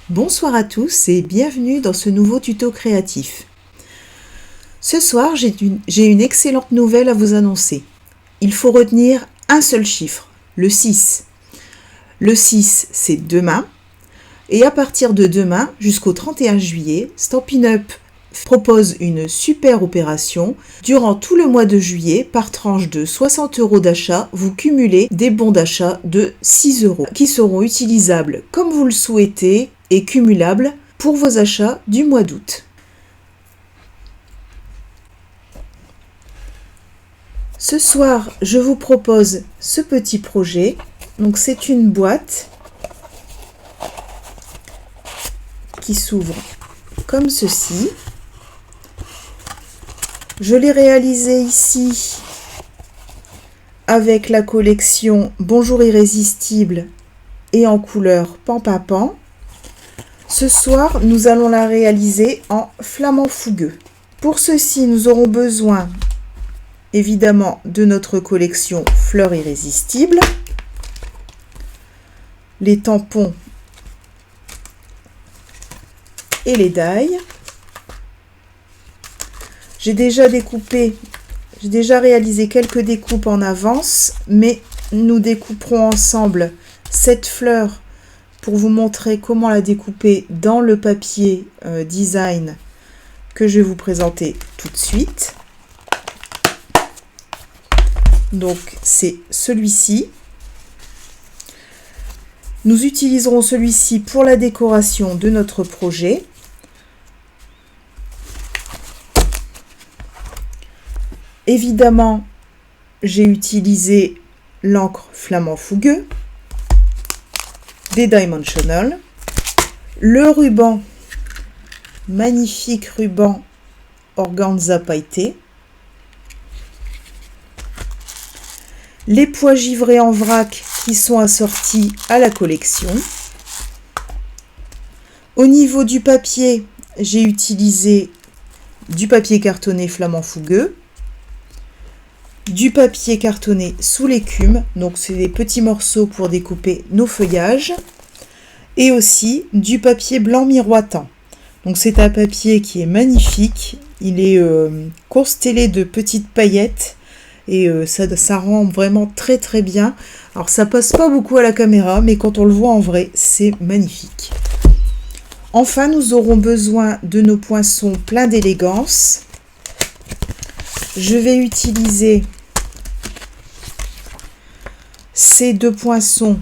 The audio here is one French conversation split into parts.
Bonsoir à tous et bienvenue dans ce nouveau tuto créatif. Ce soir, j'ai une excellente nouvelle à vous annoncer. Il faut retenir un seul chiffre, le 6. Le 6, c'est demain. Et à partir de demain, jusqu'au 31 juillet, Stampin' Up! Propose une super opération. Durant tout le mois de juillet, par tranche de 60 € d'achat, vous cumulez des bons d'achat de 6 € qui seront utilisables comme vous le souhaitez et cumulables pour vos achats du mois d'août. Ce soir, je vous propose ce petit projet. Donc c'est une boîte qui s'ouvre comme ceci. Je l'ai réalisé ici avec la collection Bonjour Irrésistible et en couleur Pampapan. Ce soir, nous allons la réaliser en flamant fougueux. Pour ceci, nous aurons besoin évidemment de notre collection Fleurs Irrésistibles, les tampons et les die. J'ai déjà réalisé quelques découpes en avance, mais nous découperons ensemble cette fleur pour vous montrer comment la découper dans le papier design que je vais vous présenter tout de suite. Donc c'est celui-ci. Nous utiliserons celui-ci pour la décoration de notre projet. Évidemment, j'ai utilisé l'encre flamant fougueux, des Dimensional, le ruban, magnifique ruban organza pailleté, les pois givrés en vrac qui sont assortis à la collection. Au niveau du papier, j'ai utilisé du papier cartonné flamant fougueux, du papier cartonné sous l'écume, donc c'est des petits morceaux pour découper nos feuillages, et aussi du papier blanc miroitant. Donc c'est un papier qui est magnifique, il est constellé de petites paillettes et ça rend vraiment très très bien. Alors ça passe pas beaucoup à la caméra, mais quand on le voit en vrai, c'est magnifique. Enfin, nous aurons besoin de nos poinçons pleins d'élégance. Je vais utiliser ces deux poinçons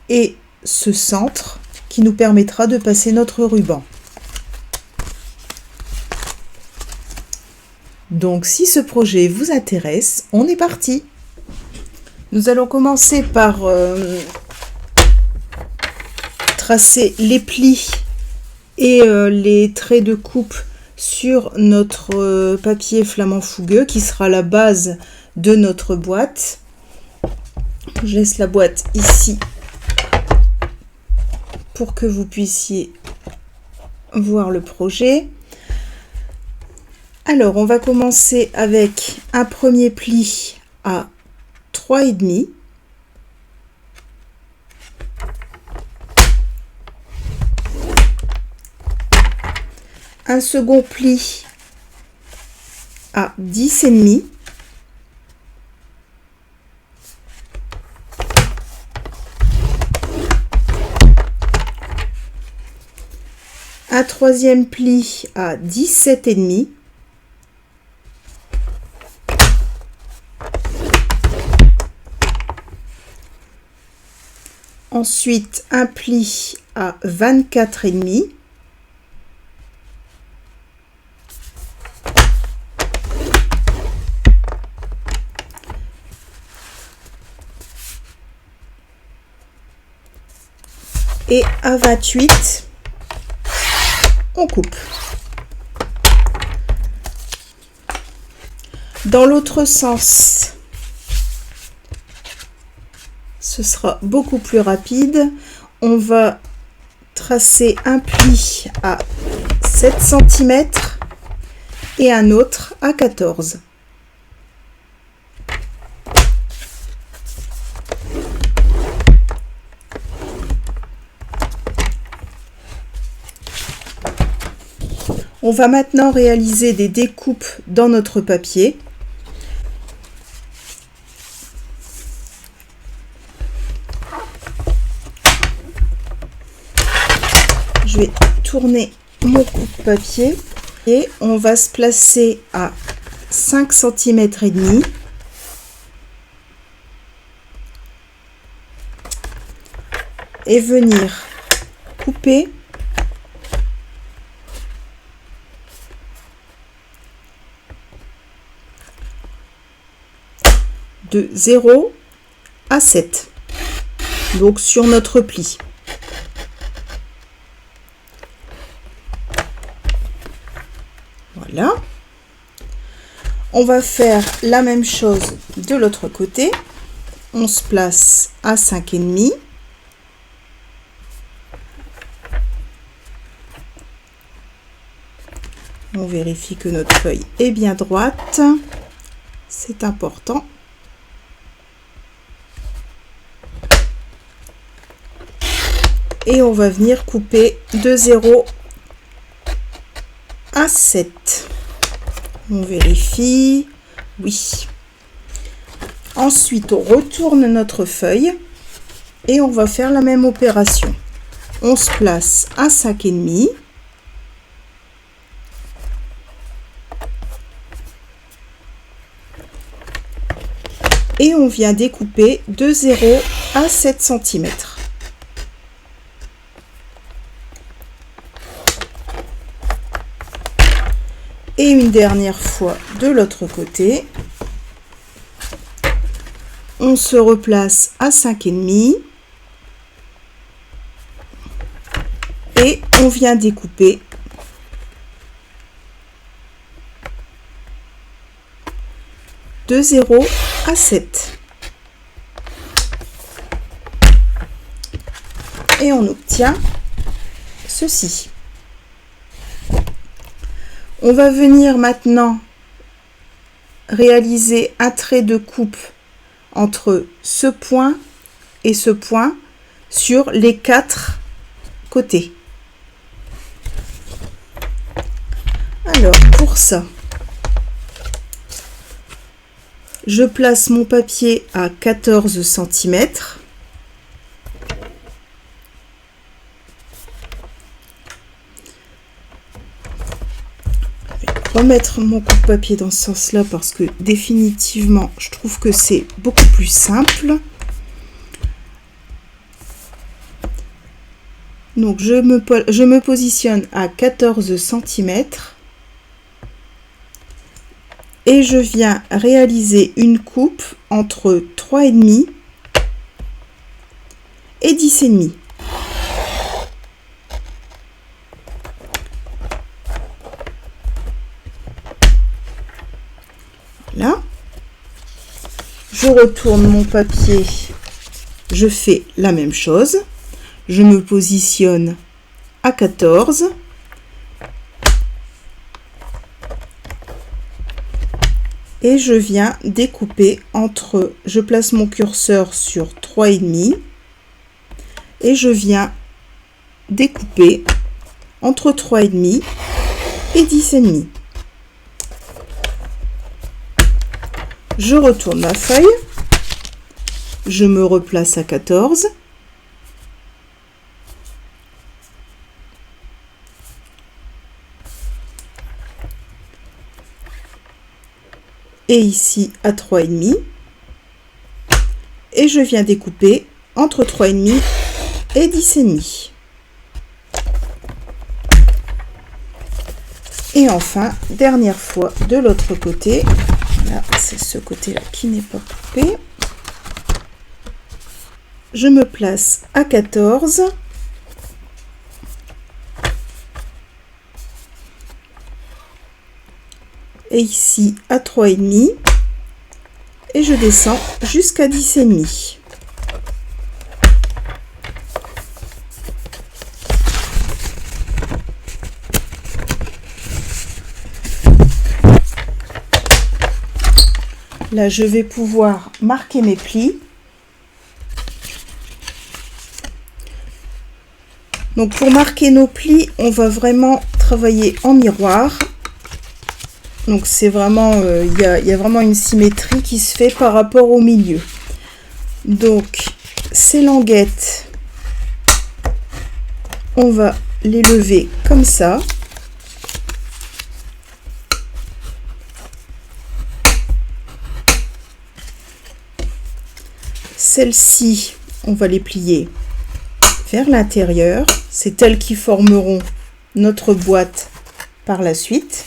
et ce centre qui nous permettra de passer notre ruban. Donc si ce projet vous intéresse, on est parti. Nous allons commencer par tracer les plis et les traits de coupe sur notre papier flamant fougueux qui sera la base de notre boîte. Je laisse la boîte ici pour que vous puissiez voir le projet. Alors, on va commencer avec un premier pli à 3,5. Un second pli à 10,5. Un troisième pli à 17,5. Ensuite, un pli à 24,5. Et à 28, on coupe. Dans l'autre sens, ce sera beaucoup plus rapide. On va tracer un pli à 7 cm et un autre à 14. On va maintenant réaliser des découpes dans notre papier. Je vais tourner mon coupe-papier et on va se placer à 5 cm et demi. Et venir couper de 0 à 7, donc sur notre pli. Voilà. On va faire la même chose de l'autre côté. On se place à 5,5. On vérifie que notre feuille est bien droite. C'est important. Et on va venir couper de 0 à 7. On vérifie. Oui. Ensuite, on retourne notre feuille et on va faire la même opération. On se place à 5,5. Et on vient découper de 0 à 7 cm. Et une dernière fois de l'autre côté. On se replace à 5,5. Et on vient découper de 0 à 7. Et on obtient ceci. On va venir maintenant réaliser un trait de coupe entre ce point et ce point sur les 4 côtés. Alors pour ça, je place mon papier à 14 cm. Remettre mon coupe-papier dans ce sens-là parce que définitivement, je trouve que c'est beaucoup plus simple. Donc, je me positionne à 14 cm et je viens réaliser une coupe entre 3,5 et 10,5. Là, je retourne mon papier, je fais la même chose, je me positionne à 14 et je viens découper entre, je place mon curseur sur 3,5 et je viens découper entre 3,5 et 10,5. Je retourne ma feuille, je me replace à 14 et ici à 3,5 et je viens découper entre 3,5 et 10,5. Et enfin, dernière fois de l'autre côté. Là, c'est ce côté-là qui n'est pas coupé. Je me place à 14. Et ici à 3,5. Et je descends jusqu'à 10,5. Là, je vais pouvoir marquer mes plis. Donc pour marquer nos plis, on va vraiment travailler en miroir. Donc c'est vraiment, il y a vraiment une symétrie qui se fait par rapport au milieu. Donc ces languettes, on va les lever comme ça. Celles-ci, on va les plier vers l'intérieur. C'est elles qui formeront notre boîte par la suite.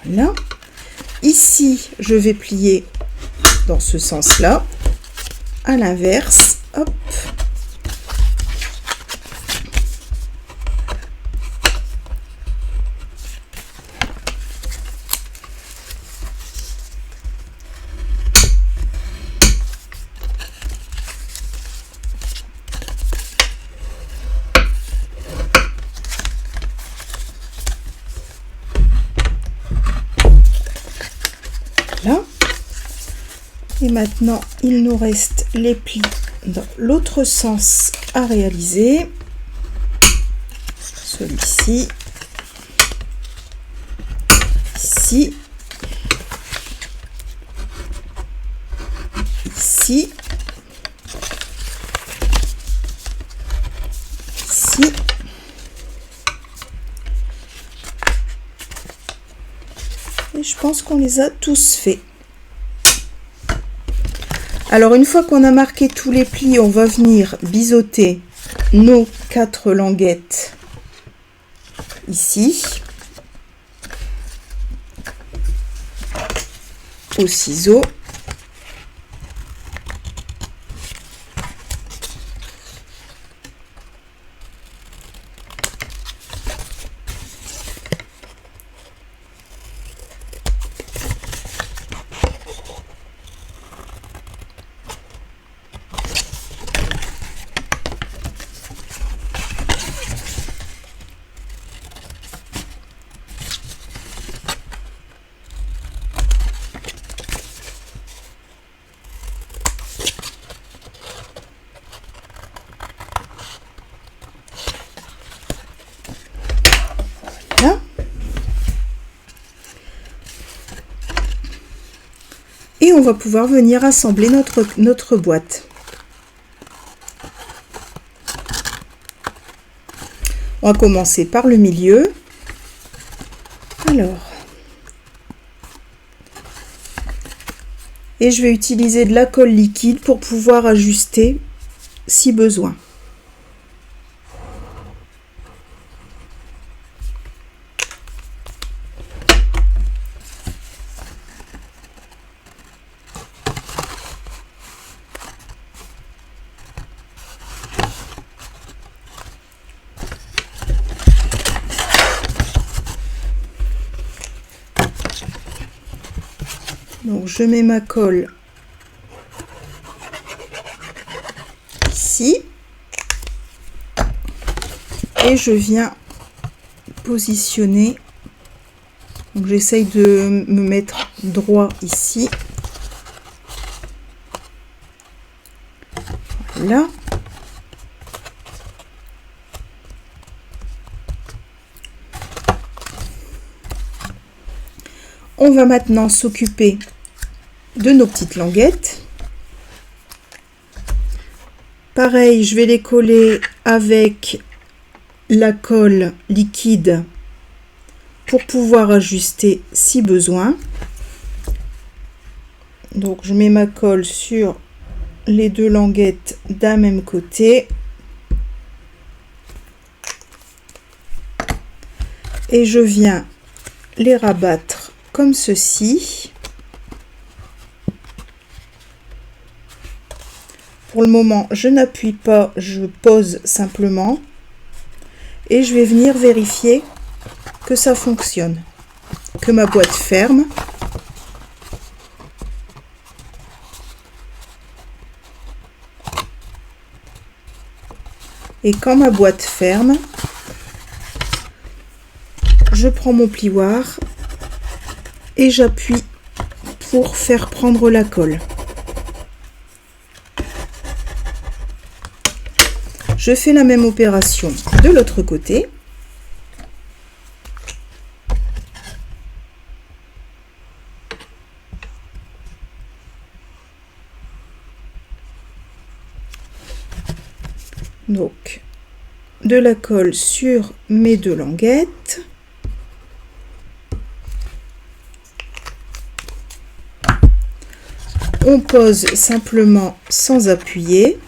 Voilà. Ici, je vais plier dans ce sens-là. À l'inverse, hop. Là. Et maintenant, il nous reste les plis dans l'autre sens à réaliser. Celui-ci, ici, ici, ici. Et je pense qu'on les a tous faits. Alors une fois qu'on a marqué tous les plis, on va venir biseauter nos 4 languettes ici au ciseau. Et on va pouvoir venir assembler notre boîte. On va commencer par le milieu. Alors, et je vais utiliser de la colle liquide pour pouvoir ajuster si besoin. Donc je mets ma colle ici et je viens positionner. Donc j'essaye de me mettre droit ici. Voilà. On va maintenant s'occuper de nos petites languettes. Pareil, je vais les coller avec la colle liquide pour pouvoir ajuster si besoin. Donc je mets ma colle sur les 2 languettes d'un même côté. Et je viens les rabattre comme ceci. Pour le moment, je n'appuie pas, je pose simplement. Et je vais venir vérifier que ça fonctionne, que ma boîte ferme. Et quand ma boîte ferme, je prends mon plioir et j'appuie pour faire prendre la colle. Je fais la même opération de l'autre côté. Donc, de la colle sur mes deux languettes. On pose simplement sans appuyer.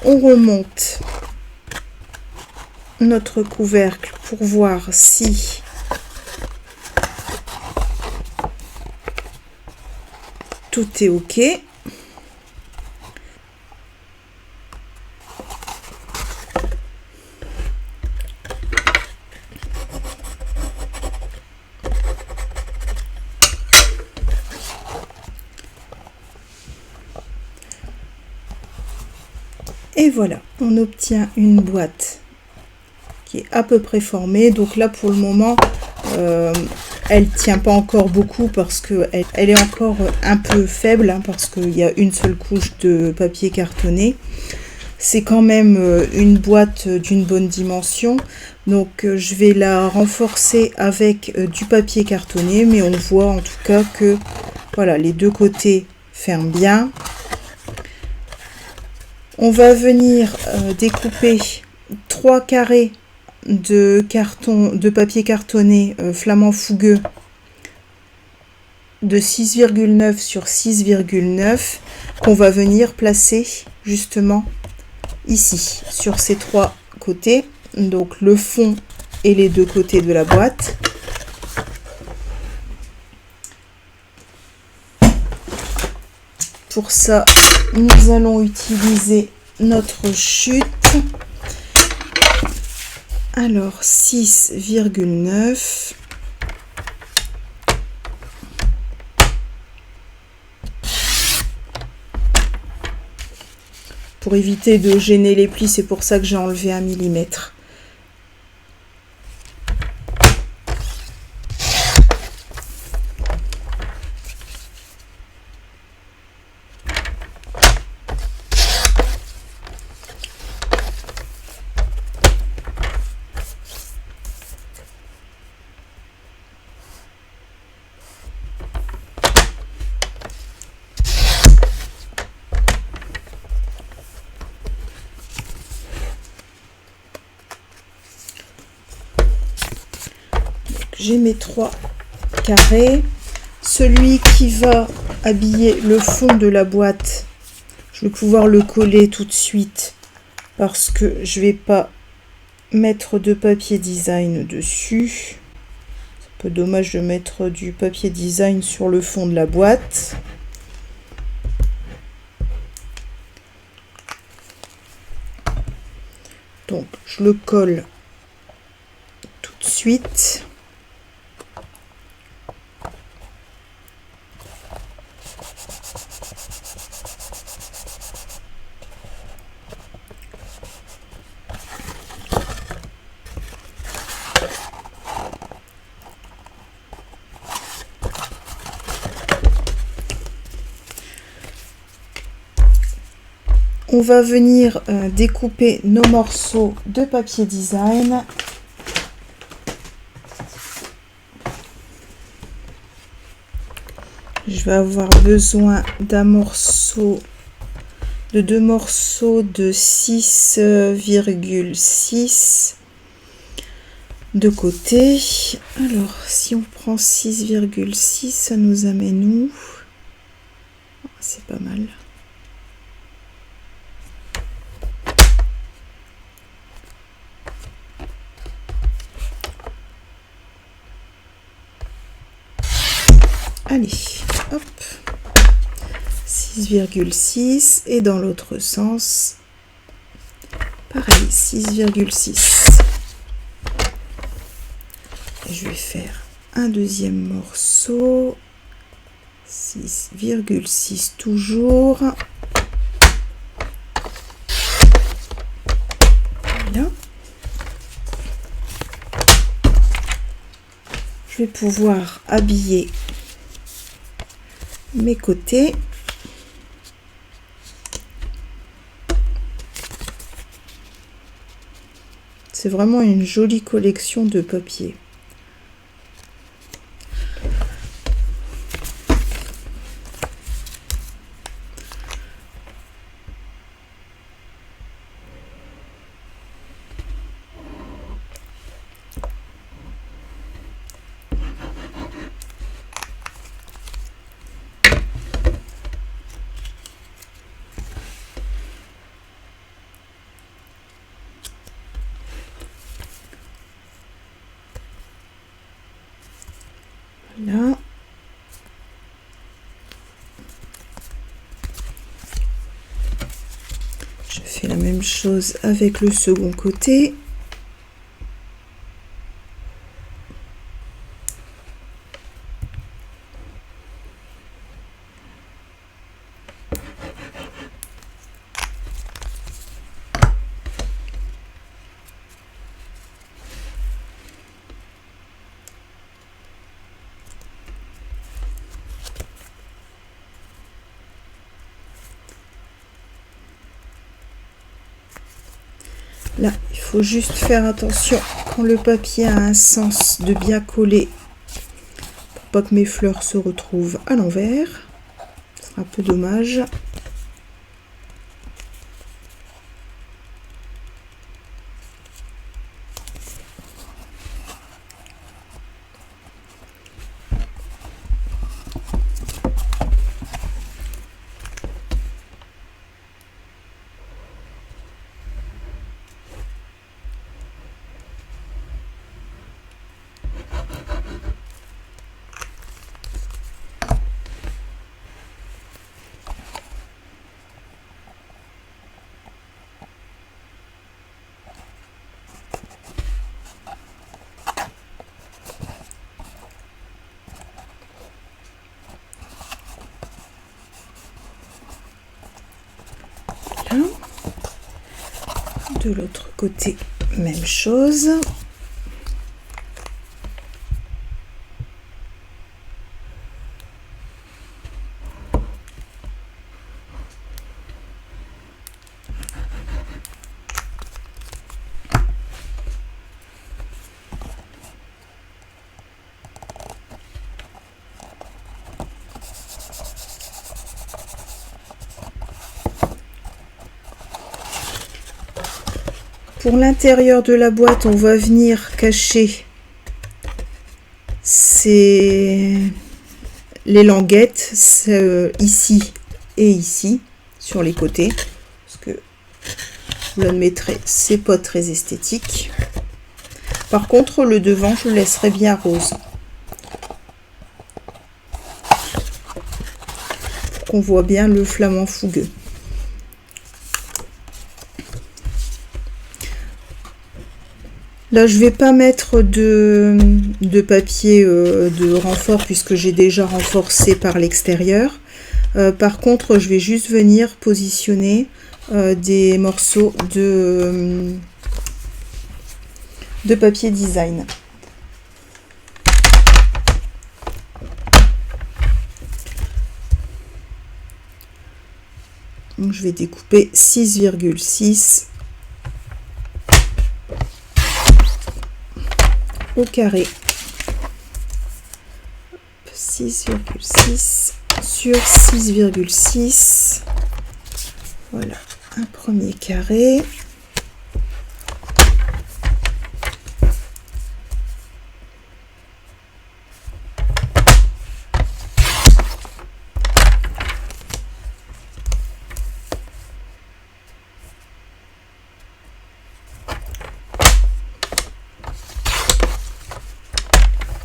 On remonte notre couvercle pour voir si tout est OK. Et voilà, on obtient une boîte qui est à peu près formée. Donc là, pour le moment, elle tient pas encore beaucoup parce que elle est encore un peu faible, hein, parce qu'il y a une seule couche de papier cartonné. C'est quand même une boîte d'une bonne dimension. Donc je vais la renforcer avec du papier cartonné, mais on voit en tout cas que voilà, les deux côtés ferment bien. On va venir découper 3 carrés de papier cartonné flamand fougueux de 6,9 sur 6,9 qu'on va venir placer justement ici sur ces 3 côtés, donc le fond et les deux côtés de la boîte. Pour ça, nous allons utiliser notre chute. Alors 6,9. Pour éviter de gêner les plis, c'est pour ça que j'ai enlevé 1 millimètre. J'ai mes 3 carrés. Celui qui va habiller le fond de la boîte, je vais pouvoir le coller tout de suite parce que je vais pas mettre de papier design dessus. C'est un peu dommage de mettre du papier design sur le fond de la boîte. Donc je le colle tout de suite. On va venir découper nos morceaux de papier design. Je vais avoir besoin d'un morceau, de 2 morceaux de 6,6 de côté. Alors, si on prend 6,6, ça nous amène où? C'est pas mal. Allez, hop, 6,6 et dans l'autre sens, pareil, 6,6. Je vais faire un deuxième morceau, 6,6 toujours. Voilà. Je vais pouvoir habiller mes côtés. C'est vraiment une jolie collection de papier. Là. Je fais la même chose avec le second côté. Là, il faut juste faire attention quand le papier a un sens de bien coller pour pas que mes fleurs se retrouvent à l'envers. Ce sera un peu dommage. De l'autre côté, même chose. Pour l'intérieur de la boîte, on va venir cacher les languettes ici et ici, sur les côtés. Parce que, vous l'admettrez, c'est pas très esthétique. Par contre, le devant, je le laisserai bien rose. Pour qu'on voit bien le flamant fougueux. Là, je vais pas mettre de papier de renfort puisque j'ai déjà renforcé par l'extérieur. Par contre, je vais juste venir positionner des morceaux de papier design. Donc, je vais découper 6,6 au carré. 6,6 sur 6,6. Voilà, un premier carré.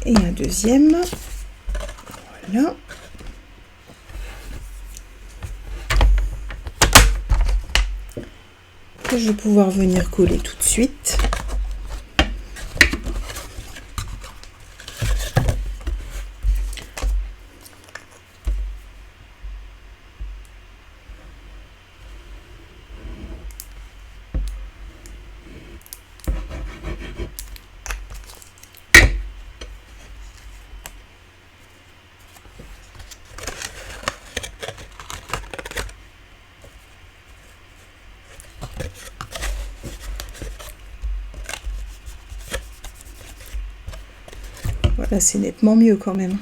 Et un deuxième. Voilà. Que je vais pouvoir venir coller tout de suite. Voilà, c'est nettement mieux quand même.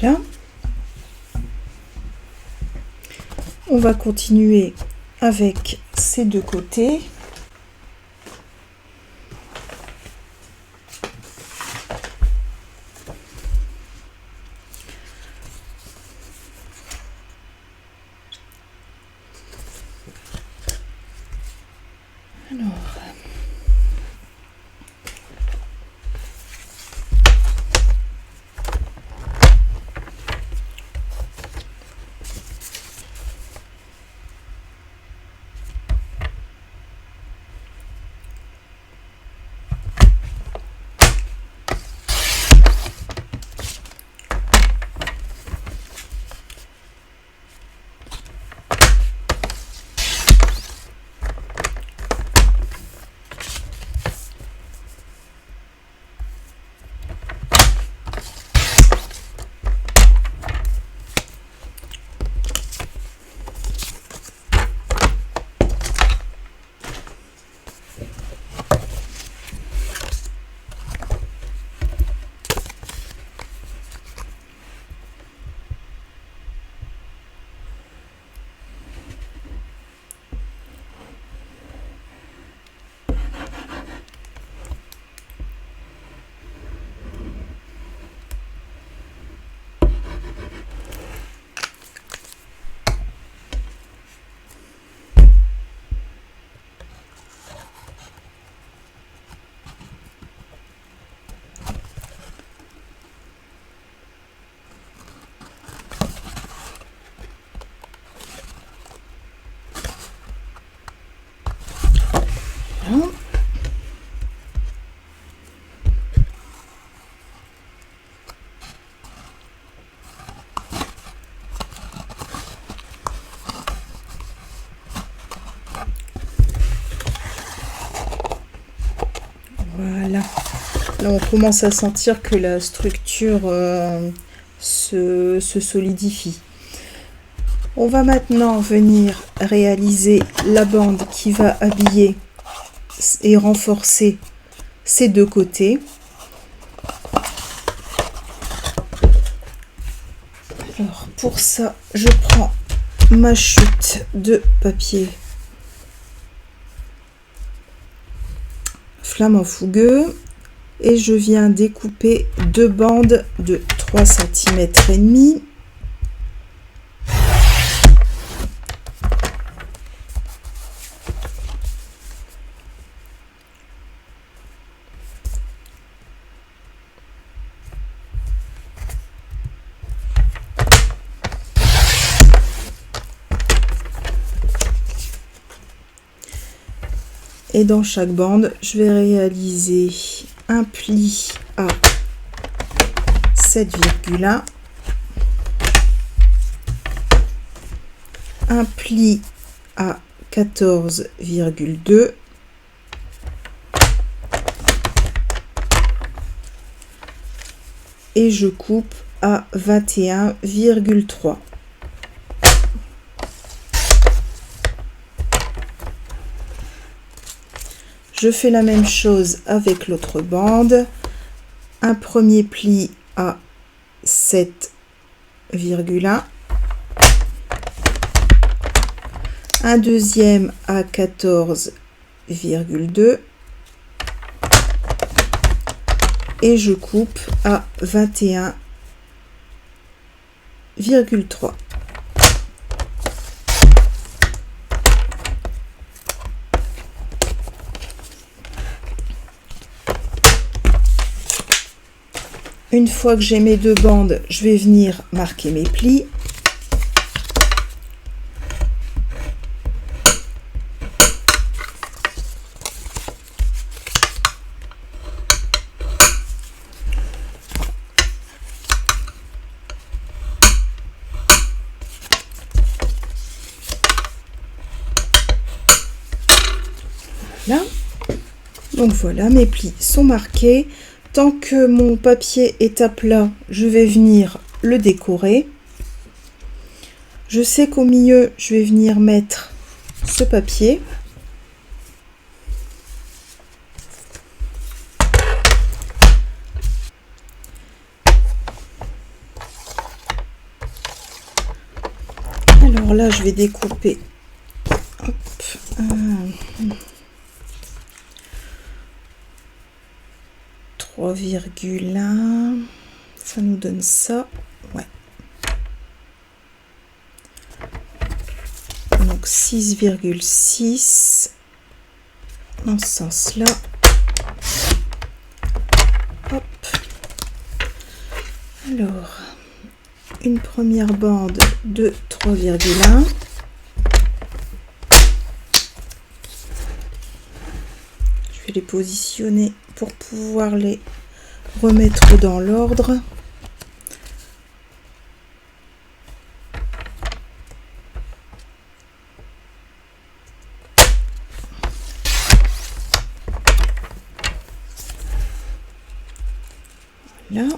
Là. On va continuer avec ces deux côtés. Voilà. Là, on commence à sentir que la structure se solidifie. On va maintenant venir réaliser la bande qui va habiller et renforcer ces deux côtés. Alors, pour ça, je prends ma chute de papier flamand fougueux et je viens découper deux bandes de 3 cm et demi. Et dans chaque bande, je vais réaliser un pli à 7,1, un pli à 14,2, et je coupe à 21,3. Je fais la même chose avec l'autre bande. Un premier pli à 7,1. Un deuxième à 14,2. Et je coupe à 21,3. Une fois que j'ai mes deux bandes, je vais venir marquer mes plis. Voilà. Donc voilà, mes plis sont marqués. Tant que mon papier est à plat, je vais venir le décorer. Je sais qu'au milieu, je vais venir mettre ce papier. Alors là, je vais découper. Hop, 3,1, ça nous donne ça, ouais. Donc 6,6 dans ce sens-là. Hop. Alors, une première bande de 3,1. Je vais les positionner pour pouvoir les remettre dans l'ordre. Là.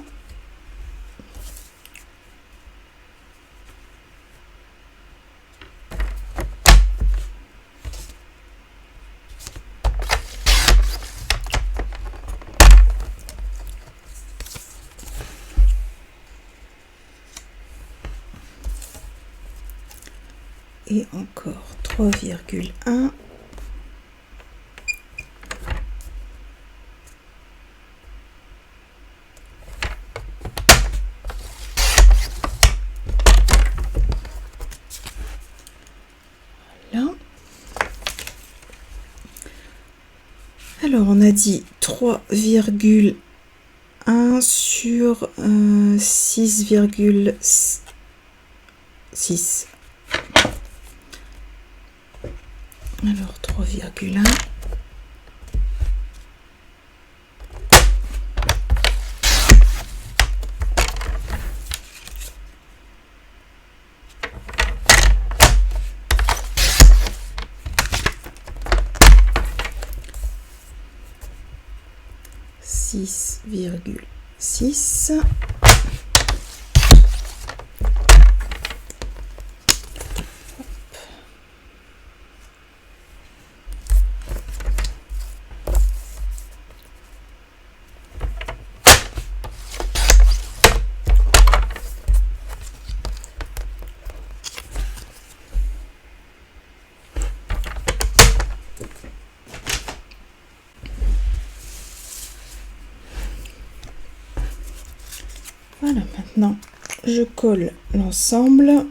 Et encore 3,1. Voilà. Alors on a dit 3,1 sur 6,6. Alors 3,1. Six. Voilà, maintenant je colle l'ensemble.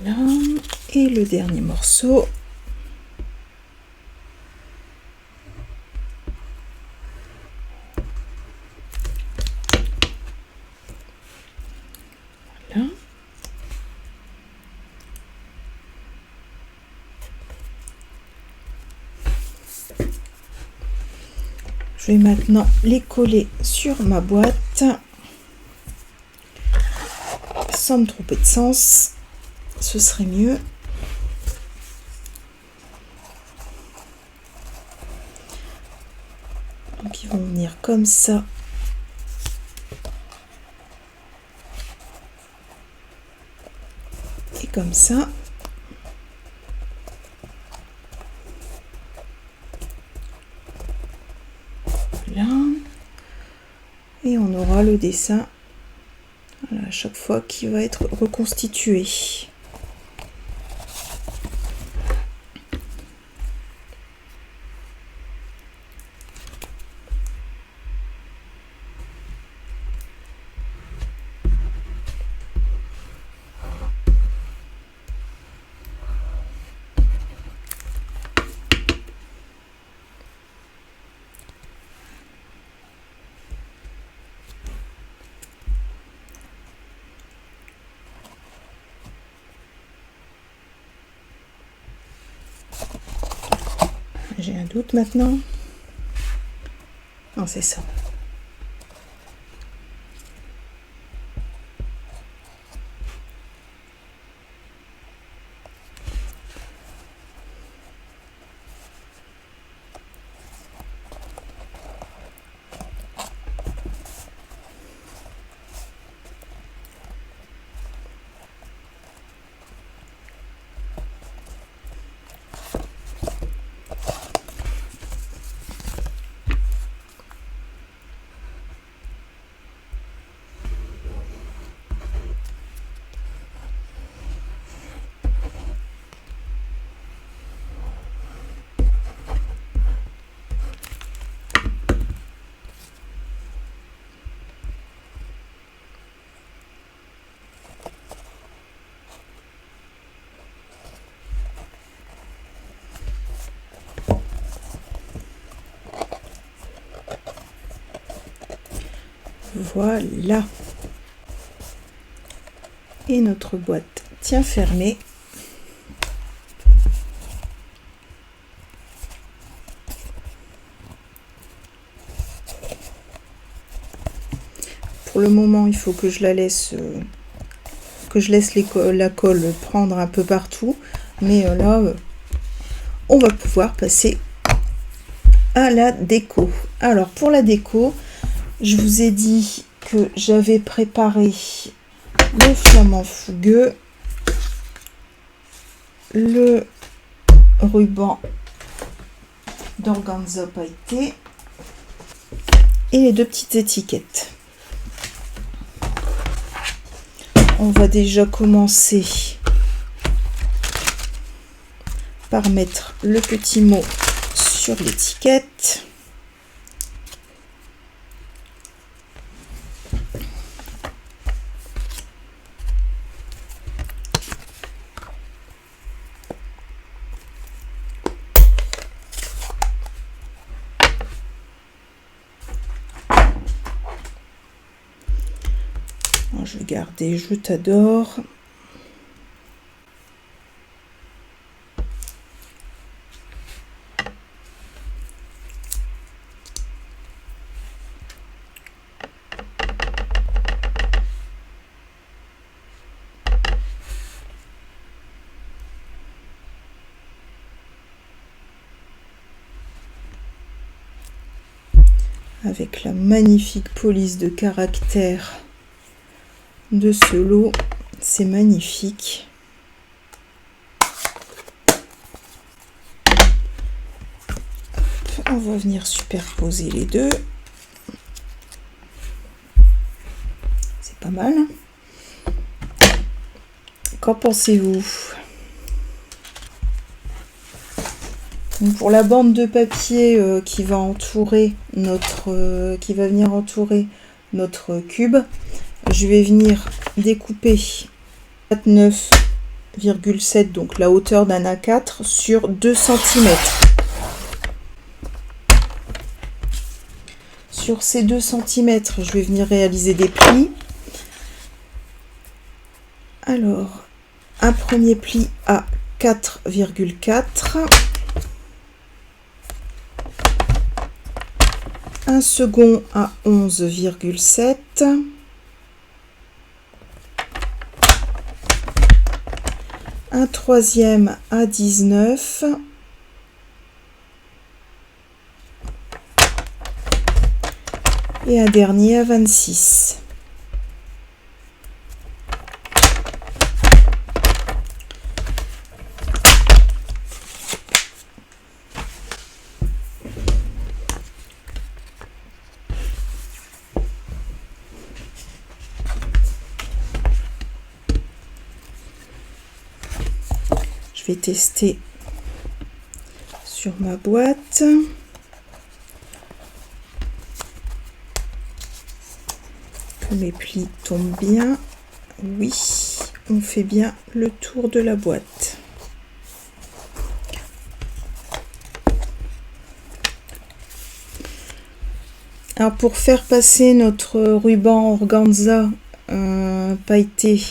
Là. Et le dernier morceau. Voilà. Je vais maintenant les coller sur ma boîte sans me tromper de sens, ce serait mieux. Donc ils vont venir comme ça. Et comme ça. Et on aura le dessin à chaque fois qui va être reconstitué. J'ai un doute maintenant. Non, c'est ça. Voilà. Et notre boîte tient fermée. Pour le moment, il faut que je la laisse, la colle prendre un peu partout. Mais là, on va pouvoir passer à la déco. Alors, pour la déco, je vous ai dit que j'avais préparé le flamant fougueux, le ruban d'organza pailleté et les deux petites étiquettes. On va déjà commencer par mettre le petit mot sur l'étiquette. Je vais garder Je t'adore. Avec la magnifique police de caractère de ce lot, c'est magnifique. On va venir superposer les deux. C'est pas mal. Qu'en pensez-vous? Pour la bande de papier qui va entourer qui va venir entourer notre cube, je vais venir découper 29 4,7, donc la hauteur d'un A4 sur 2 cm. Sur ces 2 cm, je vais venir réaliser des plis. Alors, un premier pli à 4,4, un second à 11,7, un troisième à 19, et un dernier à 26. Je vais tester sur ma boîte. Que mes plis tombent bien. Oui, on fait bien le tour de la boîte. Alors pour faire passer notre ruban organza pailleté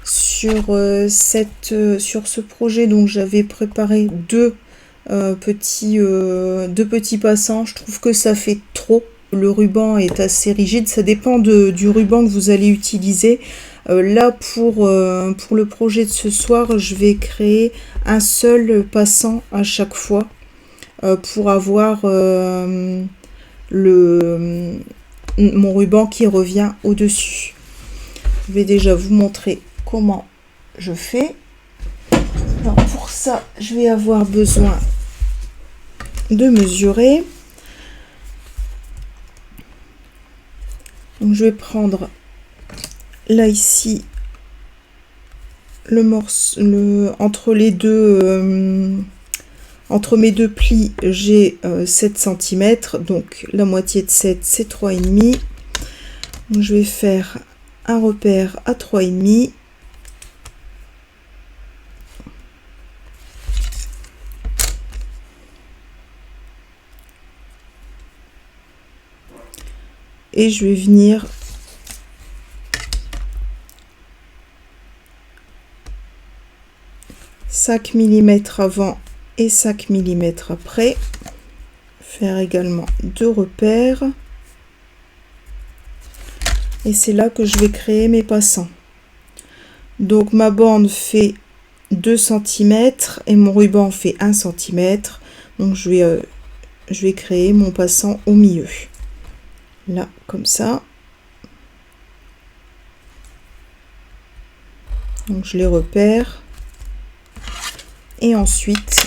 sur ce projet, donc j'avais préparé deux petits passants. Je trouve que ça fait trop. Le ruban est assez rigide, ça dépend du ruban que vous allez utiliser. Là pour le projet de ce soir, je vais créer un seul passant à chaque fois pour avoir mon ruban qui revient au-dessus. Je vais déjà vous montrer comment je fais. Alors pour ça, je vais avoir besoin de mesurer. Donc je vais prendre là ici le morceau entre mes deux plis, j'ai 7 cm, donc la moitié de 7 c'est 3,5. Donc je vais faire un repère à 3,5. Et je vais venir (5 mm avant et 5 mm après) faire également 2 repères, et c'est là que je vais créer mes passants. Donc ma bande fait 2 cm et mon ruban fait 1 cm, donc je vais créer mon passant au milieu, là comme ça. Donc je les repère, et ensuite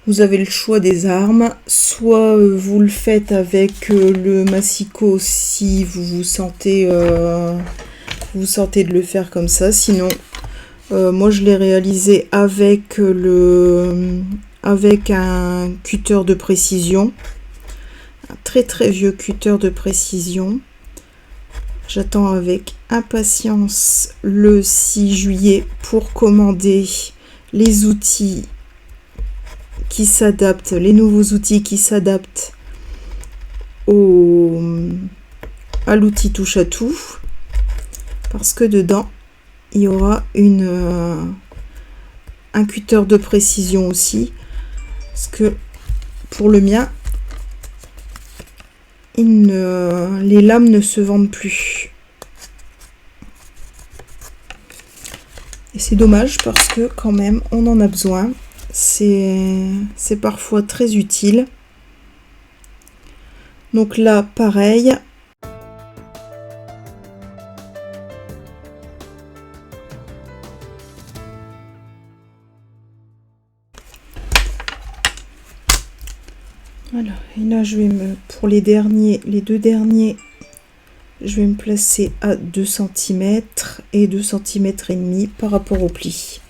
vous avez le choix des armes. Soit vous le faites avec le massicot si vous sentez de le faire comme ça. Sinon, moi je l'ai réalisé avec un cutter de précision, un très très vieux cutter de précision. J'attends avec impatience le 6 juillet pour commander les outils qui s'adaptent, les nouveaux outils qui s'adaptent à l'outil touche à tout, parce que dedans il y aura un cutter de précision aussi, parce que pour le mien les lames ne se vendent plus, et c'est dommage parce que quand même on en a besoin. C'est parfois très utile. Donc là pareil, voilà. Et là je vais pour les deux derniers, je vais me placer à 2 cm et 2 cm et demi par rapport au pli.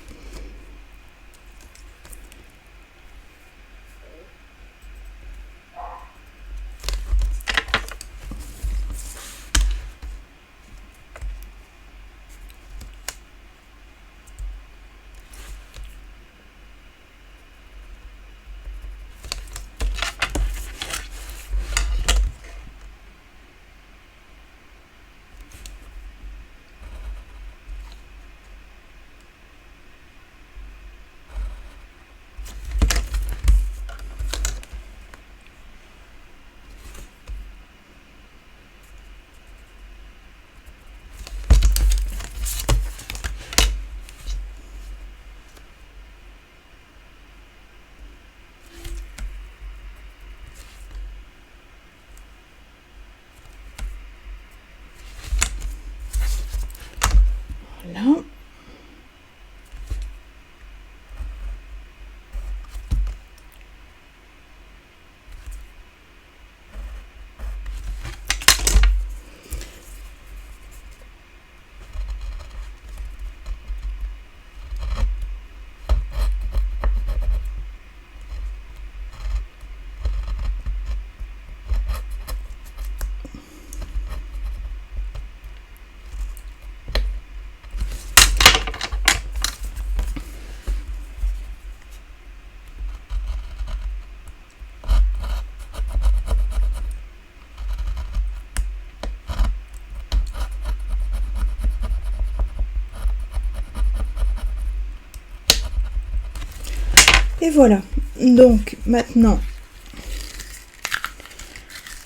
Et voilà, donc maintenant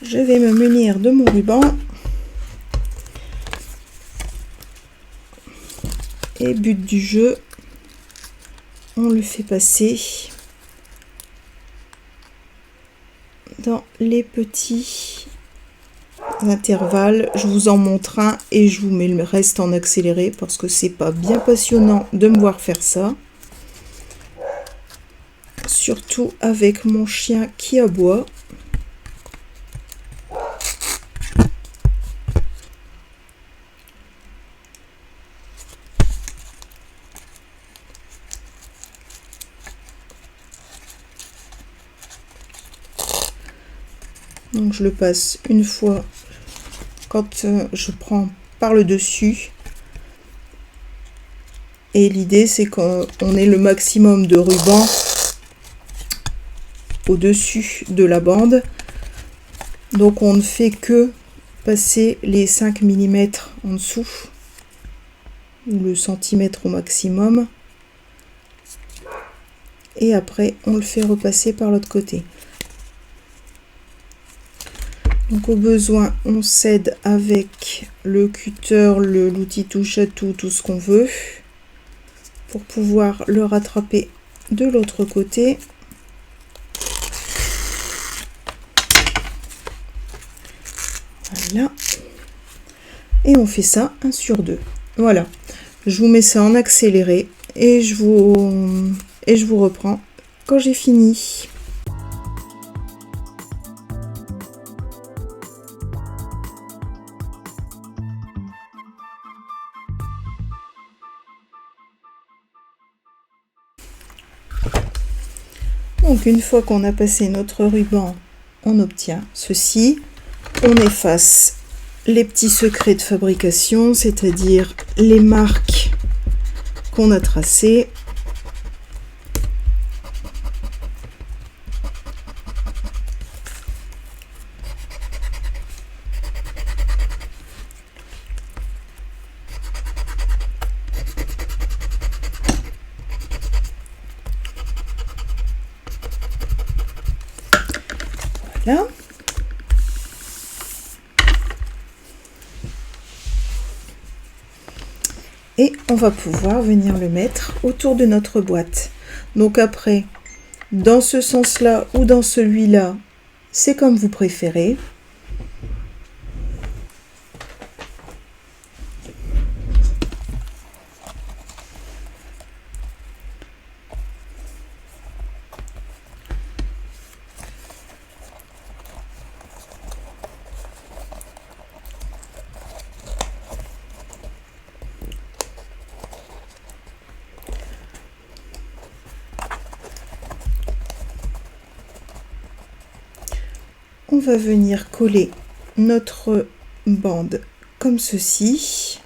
je vais me munir de mon ruban et but du jeu, on le fait passer dans les petits intervalles. Je vous en montre un et je vous mets le reste en accéléré parce que c'est pas bien passionnant de me voir faire ça, surtout avec mon chien qui aboie. Donc je le passe une fois quand je prends par le dessus. Et l'idée c'est qu'on ait le maximum de ruban au-dessus de la bande. Donc on ne fait que passer les 5 mm en dessous, ou le centimètre au maximum. Et après on le fait repasser par l'autre côté. Donc au besoin, on s'aide avec le cutter, l'outil touche à tout, tout ce qu'on veut, pour pouvoir le rattraper de l'autre côté. Voilà. Et on fait ça 1 sur 2. Voilà. Je vous mets ça en accéléré et je vous reprends quand j'ai fini. Donc une fois qu'on a passé notre ruban, on obtient ceci. On efface les petits secrets de fabrication, c'est-à-dire les marques qu'on a tracées. Voilà. Et on va pouvoir venir le mettre autour de notre boîte. Donc après, dans ce sens-là ou dans celui-là, c'est comme vous préférez. On va venir coller notre bande comme ceci.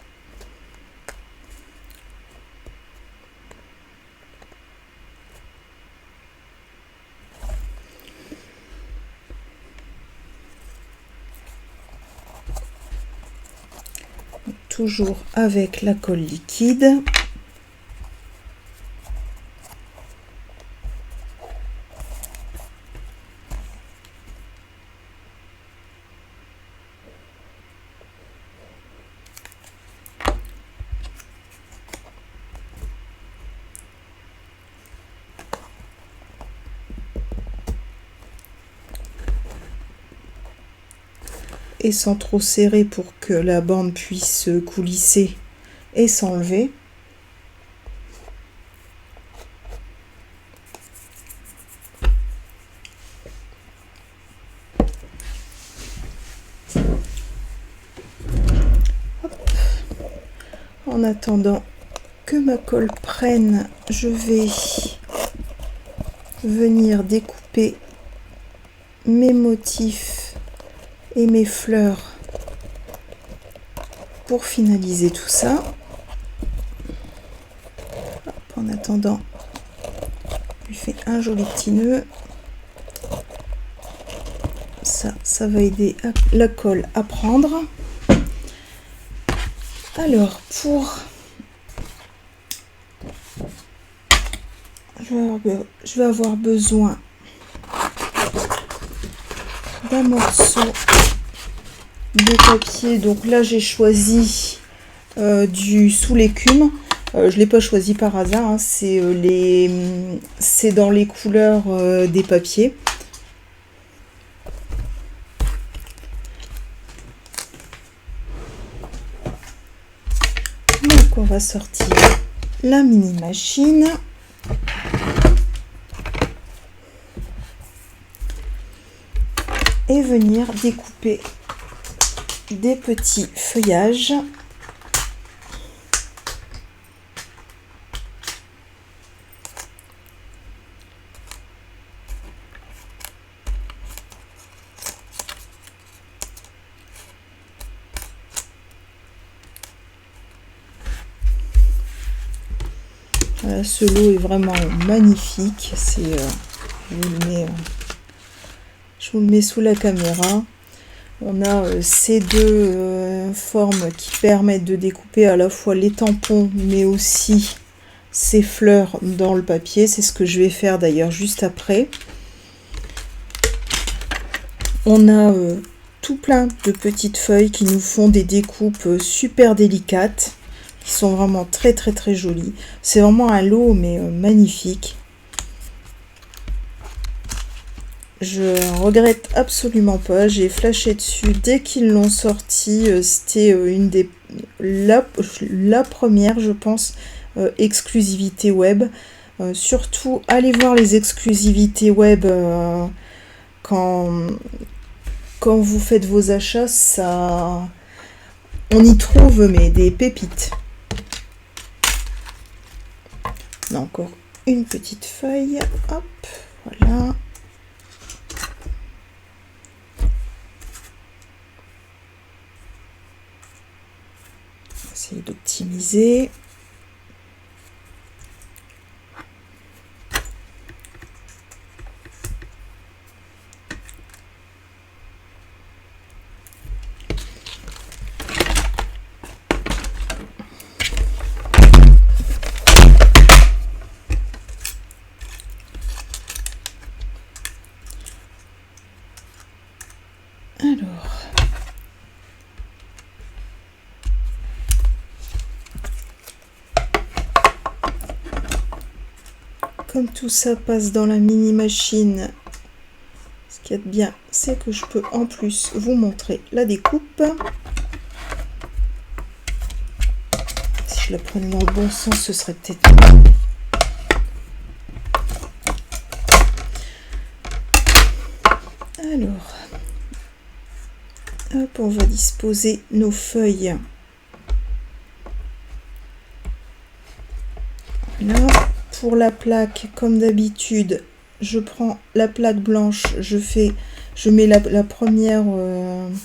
Toujours avec la colle liquide. Et sans trop serrer pour que la bande puisse coulisser et s'enlever. En attendant que ma colle prenne, je vais venir découper mes motifs et mes fleurs pour finaliser tout ça. Hop, en attendant, je lui fais un joli petit nœud. Ça va aider la colle à prendre. Alors, pour je vais avoir besoin d'un morceau de papier. Donc là, j'ai choisi du sous l'écume. Je l'ai pas choisi par hasard, hein. C'est dans les couleurs des papiers. Donc on va sortir la mini machine. Et venir découper des petits feuillages. Voilà, ce lot est vraiment magnifique. Je vous le mets sous la caméra. On a ces deux formes qui permettent de découper à la fois les tampons, mais aussi ces fleurs dans le papier. C'est ce que je vais faire d'ailleurs juste après. On a tout plein de petites feuilles qui nous font des découpes super délicates, qui sont vraiment très très très jolies. C'est vraiment un lot mais magnifique. Je regrette absolument pas, j'ai flashé dessus dès qu'ils l'ont sorti. C'était la première, je pense, exclusivité web. Surtout, allez voir les exclusivités web quand vous faites vos achats, ça, on y trouve mais des pépites. On a encore une petite feuille, hop, voilà. Essayer d'optimiser. Alors, comme tout ça passe dans la mini machine, ce qu'il y a de bien, c'est que je peux en plus vous montrer la découpe. Si je la prenais dans le bon sens, ce serait peut-être mieux. Alors, hop, on va disposer nos feuilles. Voilà. Pour la plaque, comme d'habitude, je prends la plaque blanche, je mets la première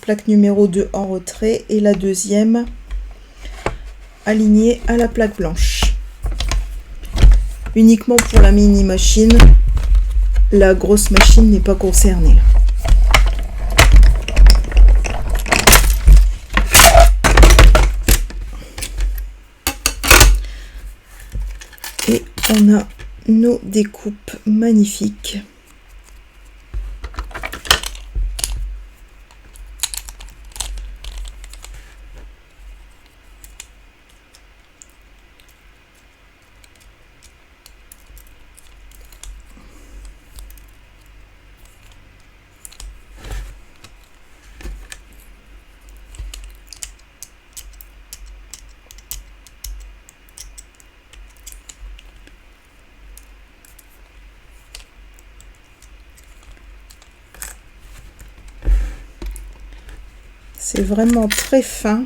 plaque numéro 2 en retrait et la deuxième alignée à la plaque blanche. Uniquement pour la mini machine, la grosse machine n'est pas concernée. Et on a nos découpes magnifiques. C'est vraiment très fin.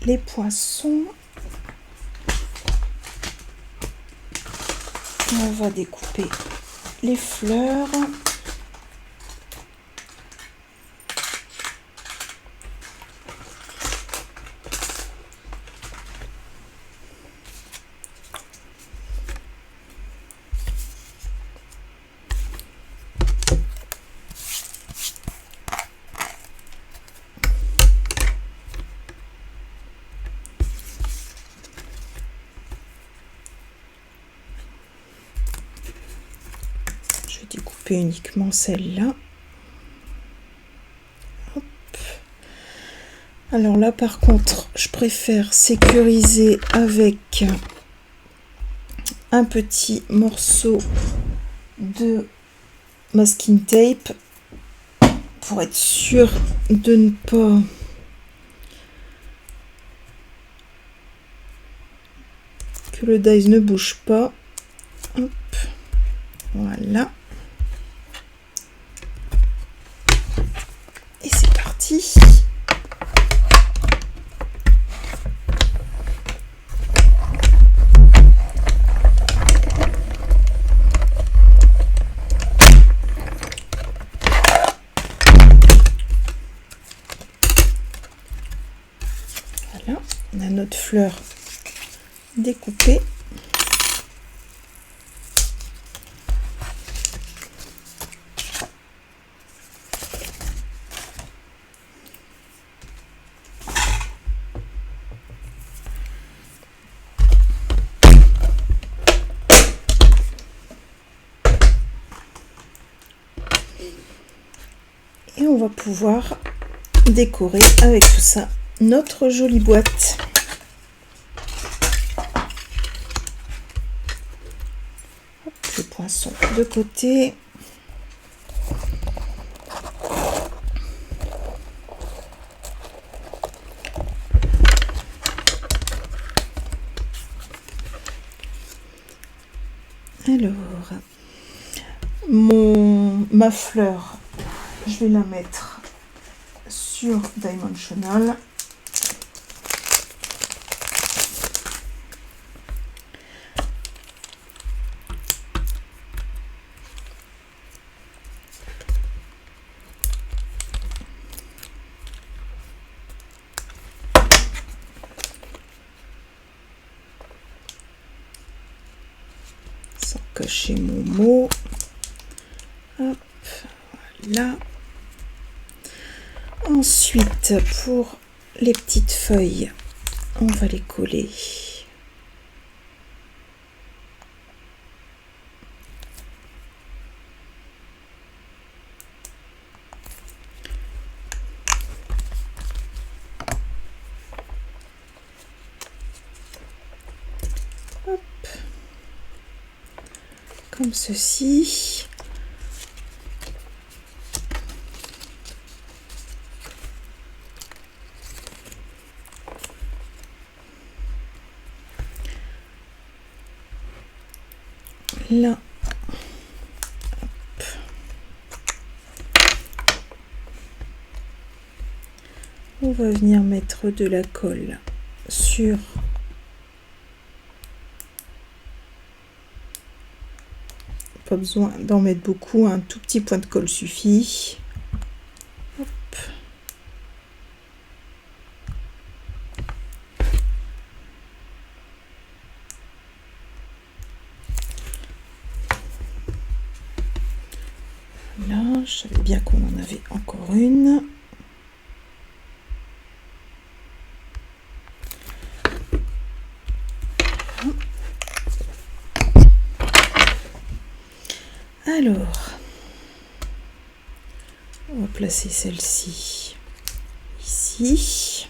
les poinçons. On va découper les fleurs. Découper uniquement celle-là. Alors là par contre je préfère sécuriser avec un petit morceau de masking tape pour être sûr de ne pas que le dies ne bouge pas. Hop. Voilà. Et c'est parti. Voilà, on a notre fleur découpée. Et on va pouvoir décorer avec tout ça notre jolie boîte. Hop, les poinçons de côté. Alors, ma fleur, je vais la mettre sur Dimensional. Sans cacher mon mot. Hop, voilà. Ensuite, pour les petites feuilles, on va les coller. Hop. Comme ceci. Là, hop. On va venir mettre de la colle sur pas besoin d'en mettre beaucoup, un tout petit point de colle suffit. Hop. Là, je savais bien qu'on en avait encore une. Alors, on va placer celle-ci ici.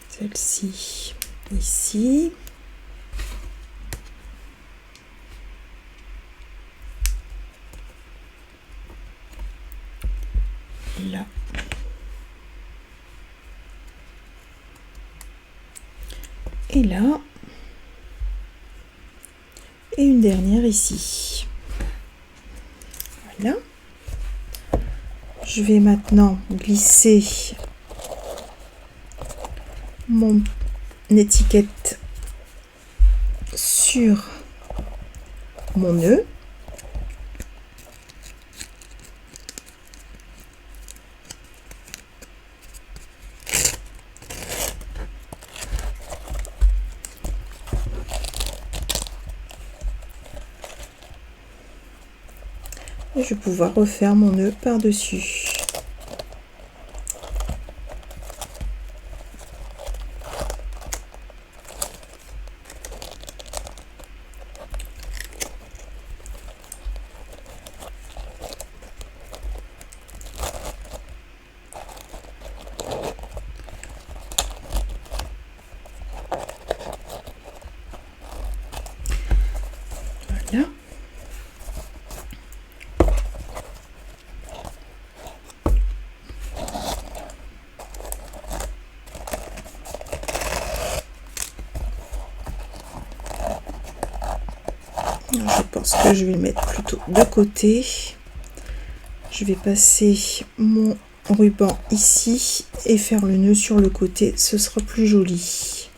Celle-ci ici. Là. Et là. Et une dernière ici. Voilà. Je vais maintenant glisser mon étiquette sur mon nœud. Et je vais pouvoir refaire mon nœud par-dessus. Voilà. Je pense que je vais le mettre plutôt de côté. Je vais passer mon ruban ici et faire le nœud sur le côté, ce sera plus joli.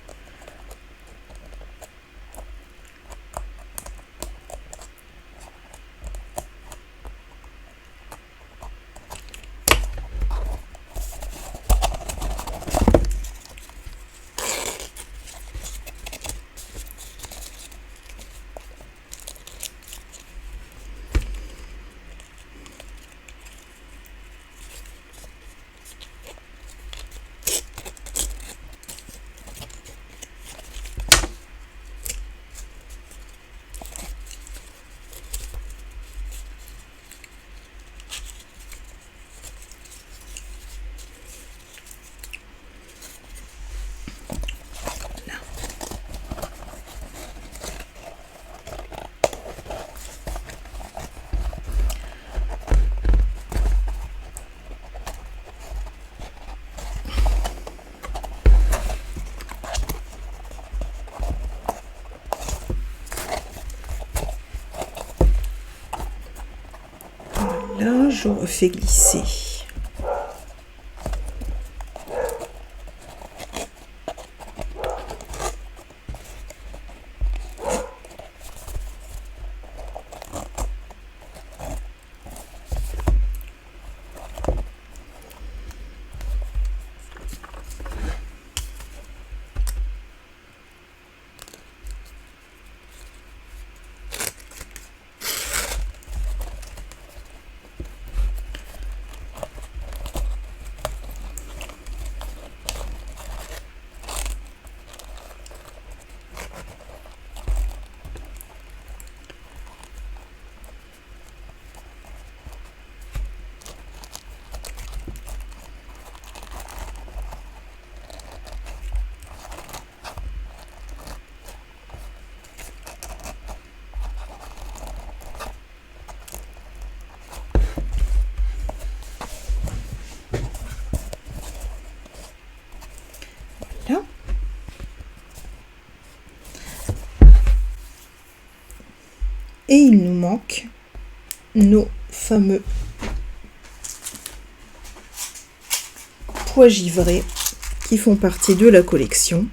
Là, je refais glisser. Là. Et il nous manque nos fameux pois givrés qui font partie de la collection.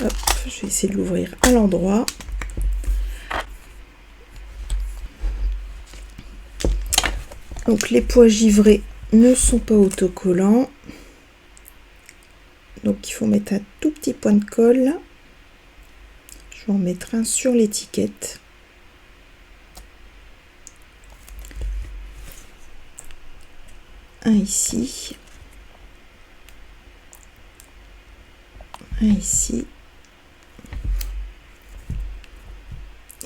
Hop, je vais essayer de l'ouvrir à l'endroit. Donc les pois givrés ne sont pas autocollants. Donc il faut mettre un tout petit point de colle. Je vais en mettre un sur l'étiquette. Un ici. Un ici.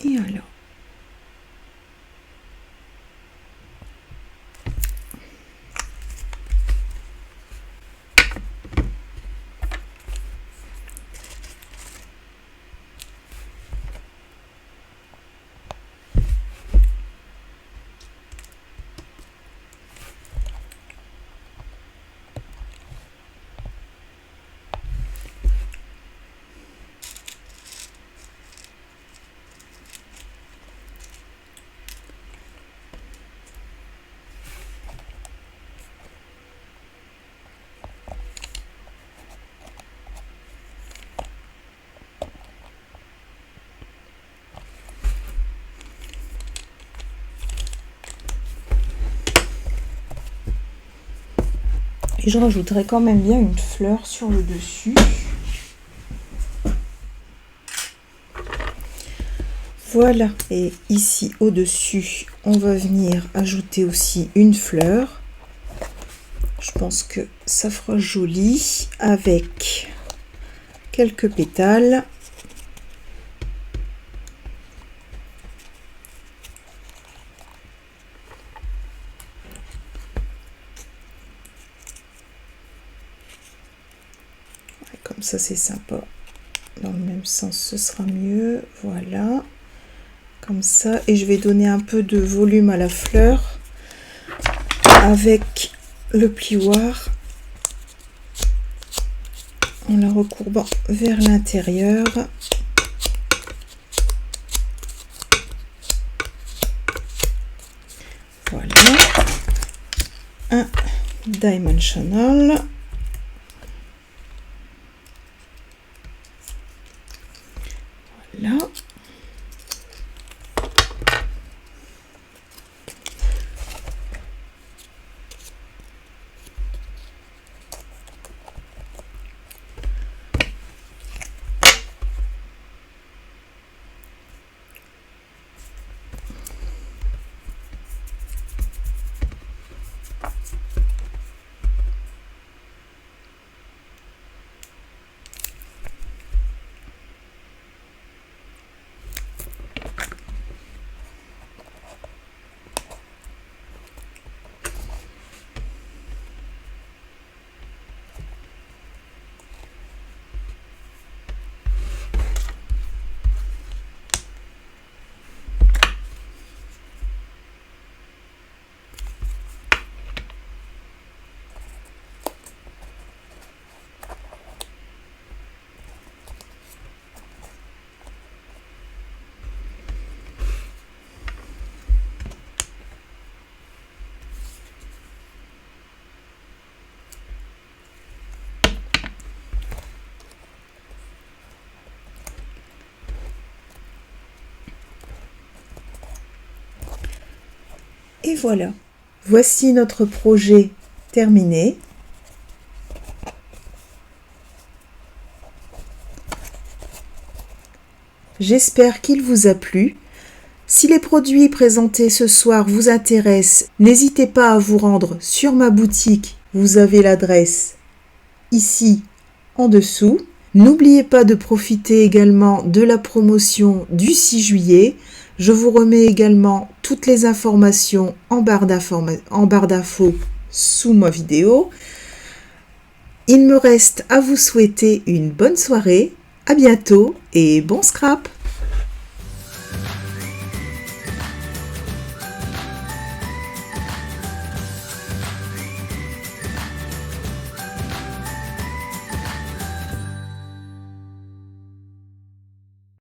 Et un là. je rajouterai quand même bien une fleur sur le dessus. Voilà, et ici au-dessus, on va venir ajouter aussi une fleur. Je pense que ça fera joli avec quelques pétales. Comme ça, c'est sympa. Dans le même sens, ce sera mieux. Voilà. Comme ça. Et je vais donner un peu de volume à la fleur avec le plioir en la recourbant vers l'intérieur. Voilà. Un dimensional. Voilà. Et voilà, voici notre projet terminé. J'espère qu'il vous a plu. Si les produits présentés ce soir vous intéressent, n'hésitez pas à vous rendre sur ma boutique. Vous avez l'adresse ici en dessous. N'oubliez pas de profiter également de la promotion du 6 juillet. Je vous remets également toutes les informations en barre d'infos sous ma vidéo. Il me reste à vous souhaiter une bonne soirée. À bientôt et bon scrap!